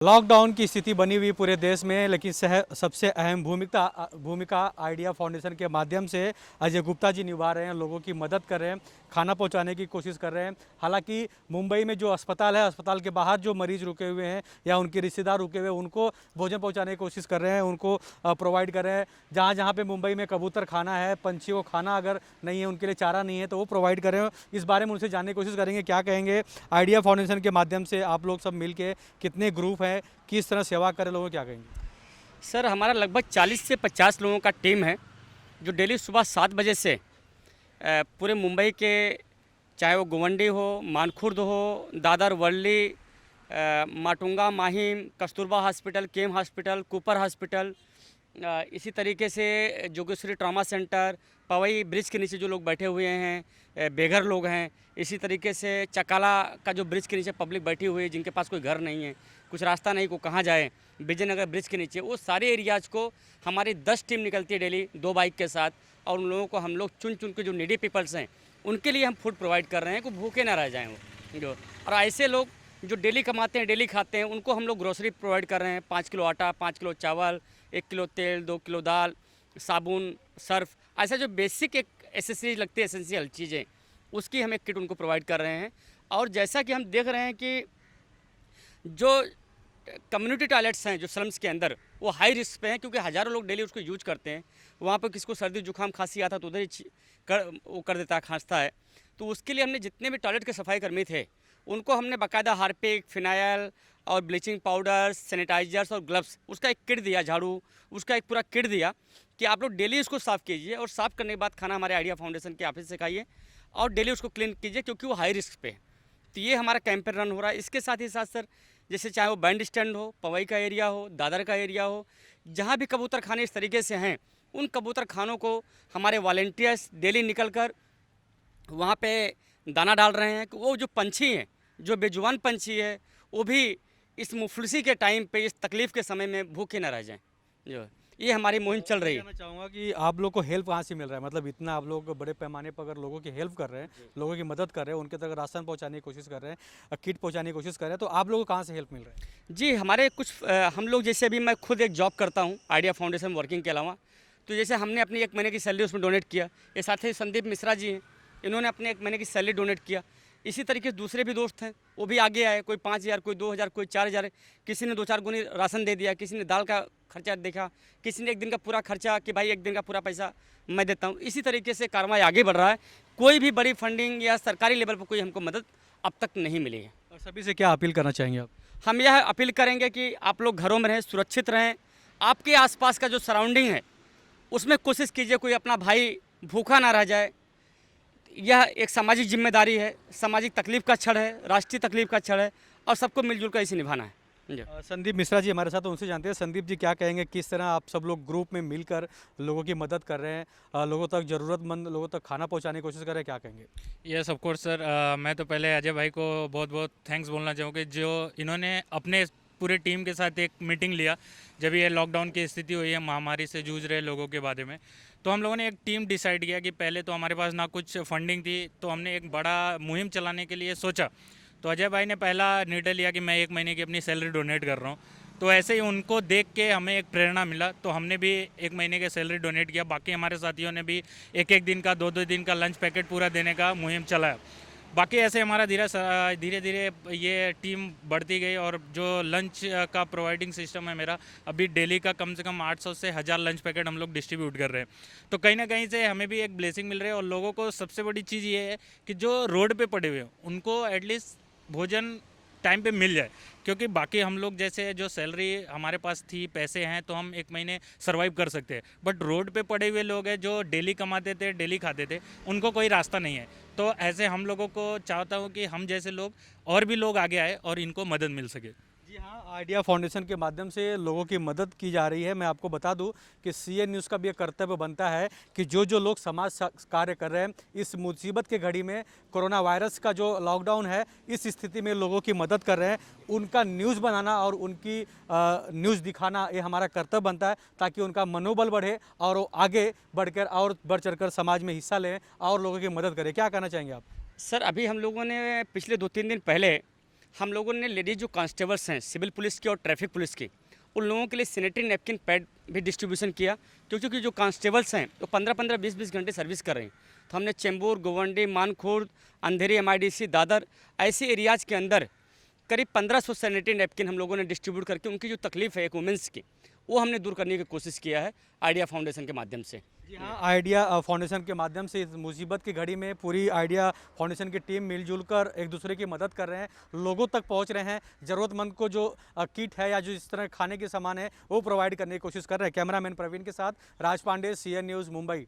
Lockdown की स्थिति बनी हुई पूरे देश में, लेकिन सबसे अहम भूमिका आइडिया फाउंडेशन के माध्यम से अजय गुप्ता जी निभा रहे हैं। लोगों की मदद कर रहे हैं, खाना पहुंचाने की कोशिश कर रहे हैं। हालांकि मुंबई में जो अस्पताल है, अस्पताल के बाहर जो मरीज रुके हुए हैं या उनके रिश्तेदार रुके हुए हैं, उनको भोजन पहुँचाने की कोशिश कर रहे हैं, उनको प्रोवाइड कर रहे हैं। जहाँ जहाँ पर मुंबई में कबूतर खाना है, पंछियों को खाना अगर नहीं है, उनके लिए चारा नहीं है, तो वो प्रोवाइड कर रहे हैं। इस बारे में उनसे जानने की कोशिश करेंगे, क्या कहेंगे। आइडिया फाउंडेशन के माध्यम से आप लोग सब मिल के कितने ग्रुप हैं, किस तरह सेवा करे, लोगों क्या कहेंगे। सर हमारा लगभग 40 से 50 लोगों का टीम है जो डेली सुबह 7 बजे से पूरे मुंबई के, चाहे वो गोवंडी हो, मानखुर्द हो, Dadar, Worli, Matunga, Mahim, Kasturba hospital, KEM hospital, Cooper hospital, इसी तरीके से Jogeshwari trauma centre, Powai bridge के नीचे जो लोग बैठे हुए हैं, बेघर लोग हैं, इसी तरीके से चकाला का जो ब्रिज के नीचे पब्लिक बैठी हुई है, जिनके पास कोई घर नहीं है, कुछ रास्ता नहीं को कहाँ जाए, विजयनगर ब्रिज के नीचे, वो सारे एरियाज़ को हमारी 10 टीम निकलती है डेली 2 बाइक के साथ। और उन लोगों को हम लोग चुन चुन के, जो नीडी पीपल्स हैं, उनके लिए हम फूड प्रोवाइड कर रहे हैं कि भूखे ना रह जाएँ वो जो। और ऐसे लोग जो डेली कमाते हैं, डेली खाते हैं, उनको हम लोग ग्रोसरी प्रोवाइड कर रहे हैं। 5 किलो आटा, 5 किलो चावल, 1 किलो तेल, 2 किलो दाल, साबुन, सर्फ, ऐसा जो बेसिक एक एसेसरीज लगती है, एसेंशियल चीज़ें, उसकी हम एक किट उनको प्रोवाइड कर रहे हैं। और जैसा कि हम देख रहे हैं कि जो कम्युनिटी टॉयलेट्स हैं जो स्लम्स के अंदर, वो हाई रिस्क पे हैं, क्योंकि हज़ारों लोग डेली उसको यूज करते हैं। वहाँ पर किसको सर्दी जुकाम खांसी आता तो उधर ही वो कर देता है, खांसता है। तो उसके लिए हमने जितने भी टॉयलेट के सफाई कर्मी थे, उनको हमने बाकायदा हार्पिक, फिनाइल और ब्लीचिंग पाउडर, सैनिटाइजर्स और ग्लव्स, उसका एक किट दिया, झाड़ू, उसका एक पूरा किट दिया कि आप लोग डेली उसको साफ़ कीजिए, और साफ़ करने के बाद खाना हमारे आइडिया फाउंडेशन के ऑफिस से खाइए, और डेली उसको क्लीन कीजिए, क्योंकि वो हाई रिस्क पे है। तो ये हमारा कैंपेन रन हो रहा है। इसके साथ ही साथ सर, जैसे चाहे वो बैंड स्टैंड हो, पवई का एरिया हो, दादर का एरिया हो, जहाँ भी कबूतर खाने इस तरीके से हैं, उन कबूतर खानों को हमारे वॉलेंटियर्स डेली निकल कर वहाँ पे दाना डाल रहे हैं कि वो जो पंछी हैं, जो बेजुबान पंछी है, वो भी इस मुफलिसी के टाइम पे, इस तकलीफ़ के समय में भूखे ना रह जाएं। जो ये हमारी मुहिम चल रही है। मैं चाहूँगा कि आप लोग को हेल्प कहाँ से मिल रहा है, मतलब इतना आप लोग बड़े पैमाने पर अगर लोगों की हेल्प कर रहे हैं, लोगों की मदद कर रहे हैं, उनके तक राशन पहुँचाने की कोशिश कर रहे हैं, किट पहुँचाने की कोशिश कर रहे हैं, तो आप लोगों को कहाँ से हेल्प मिल रहा है। जी, हमारे कुछ हम लोग, जैसे अभी मैं खुद एक जॉब करता हूँ आइडिया फाउंडेशन वर्किंग के अलावा, तो जैसे हमने अपनी 1 महीने की सैलरी उसमें डोनेट किया। ये साथ ही संदीप मिश्रा जी हैं, इन्होंने अपने 1 महीने की सैलरी डोनेट किया। इसी तरीके से दूसरे भी दोस्त हैं, वो भी आगे आए, कोई 5,000, कोई 2,000, कोई 4,000, किसी ने 2-4 गुनी राशन दे दिया, किसी ने दाल का खर्चा देखा, किसी ने 1 दिन का पूरा खर्चा कि भाई 1 दिन का पूरा पैसा मैं देता हूँ। इसी तरीके से कार्रवाई आगे बढ़ रहा है। कोई भी बड़ी फंडिंग या सरकारी लेवल पर कोई हमको मदद अब तक नहीं मिली है। और सभी से क्या अपील करना चाहेंगे आप। हम यह अपील करेंगे कि आप लोग घरों में रहें, सुरक्षित रहें। आपके आसपास का जो सराउंडिंग है, उसमें कोशिश कीजिए कोई अपना भाई भूखा ना रह जाए। यह एक सामाजिक जिम्मेदारी है, सामाजिक तकलीफ़ का क्षण है, राष्ट्रीय तकलीफ़ का क्षण है, और सबको मिलजुल कर इसे निभाना है। जी। संदीप मिश्रा जी हमारे साथ, उनसे जानते हैं। संदीप जी, क्या कहेंगे, किस तरह आप सब लोग ग्रुप में मिलकर लोगों की मदद कर रहे हैं, लोगों तक, ज़रूरतमंद लोगों तक खाना पहुंचाने की कोशिश कर रहे हैं, क्या कहेंगे। यस ऑफ कोर्स सर, मैं तो पहले अजय भाई को बहुत बहुत थैंक्स बोलना चाहूँगा, जो इन्होंने अपने पूरे टीम के साथ एक मीटिंग लिया जब ये लॉकडाउन की स्थिति हुई है, महामारी से जूझ रहे लोगों के बारे में। तो हम लोगों ने एक टीम डिसाइड किया कि पहले तो हमारे पास ना कुछ फंडिंग थी, तो हमने एक बड़ा मुहिम चलाने के लिए सोचा। तो अजय भाई ने पहला निर्णय लिया कि मैं 1 महीने की अपनी सैलरी डोनेट कर रहा हूँ। तो ऐसे ही उनको देख के हमें एक प्रेरणा मिला, तो हमने भी 1 महीने की सैलरी डोनेट किया। बाकी हमारे साथियों ने भी 1-1 दिन का, 2-2 दिन का लंच पैकेट पूरा देने का मुहिम चलाया। बाकी ऐसे हमारा धीरे धीरे ये टीम बढ़ती गई, और जो लंच का प्रोवाइडिंग सिस्टम है मेरा, अभी डेली का कम से कम 800 से 1000 लंच पैकेट हम लोग डिस्ट्रीब्यूट कर रहे हैं। तो कहीं ना कहीं से हमें भी एक ब्लेसिंग मिल रही है। और लोगों को सबसे बड़ी चीज़ ये है कि जो रोड पे पड़े हुए हैं, उनको एटलीस्ट भोजन टाइम पे मिल जाए, क्योंकि बाकी हम लोग जैसे जो सैलरी हमारे पास थी, पैसे हैं, तो हम 1 महीने सर्वाइव कर सकते हैं। बट रोड पे पड़े हुए लोग हैं जो डेली कमाते थे, डेली खाते थे, उनको कोई रास्ता नहीं है। तो ऐसे हम लोगों को चाहता हूँ कि हम जैसे लोग और भी लोग आगे आए और इनको मदद मिल सके। जी हाँ, आइडिया फाउंडेशन के माध्यम से लोगों की मदद की जा रही है। मैं आपको बता दूं कि सीएन न्यूज़ का भी एक कर्तव्य बनता है कि जो लोग समाज कार्य कर रहे हैं, इस मुसीबत के घड़ी में, कोरोना वायरस का जो लॉकडाउन है, इस स्थिति में लोगों की मदद कर रहे हैं, उनका न्यूज़ बनाना और उनकी न्यूज़ दिखाना, ये हमारा कर्तव्य बनता है, ताकि उनका मनोबल बढ़े और वो आगे बढ़कर और बढ़ चढ़ समाज में हिस्सा लें और लोगों की मदद करें। क्या कहना चाहेंगे आप। सर अभी हम लोगों ने पिछले 2-3 दिन पहले हम लोगों ने लेडीज़ जो कांस्टेबल्स हैं सिविल पुलिस की और ट्रैफिक पुलिस की, उन लोगों के लिए सैनिटरी नैपकिन पैड भी डिस्ट्रीब्यूशन किया, क्योंकि जो कांस्टेबल्स हैं वो 15-15, 20-20 घंटे सर्विस कर रहे हैं। तो हमने चेंबूर, गोवंडी, मानखुर्द, अंधेरी, MIDC, दादर ऐसे एरियाज़ के अंदर करीब 1500 सैनिटरी नैपकिन हम लोगों ने डिस्ट्रीब्यूट करके उनकी जो तकलीफ़ है एक वुमेंस की, वो हमने दूर करने की कोशिश किया है आइडिया फाउंडेशन के माध्यम से। जी हाँ, आइडिया फाउंडेशन के माध्यम से इस मुसीबत की घड़ी में पूरी आइडिया फाउंडेशन की टीम मिलजुल कर एक दूसरे की मदद कर रहे हैं, लोगों तक पहुंच रहे हैं, ज़रूरतमंद को जो किट है या जो इस तरह खाने के सामान है वो प्रोवाइड करने की कोशिश कर रहे हैं। कैमरामैन प्रवीण के साथ राज पांडे, CN न्यूज़, मुंबई।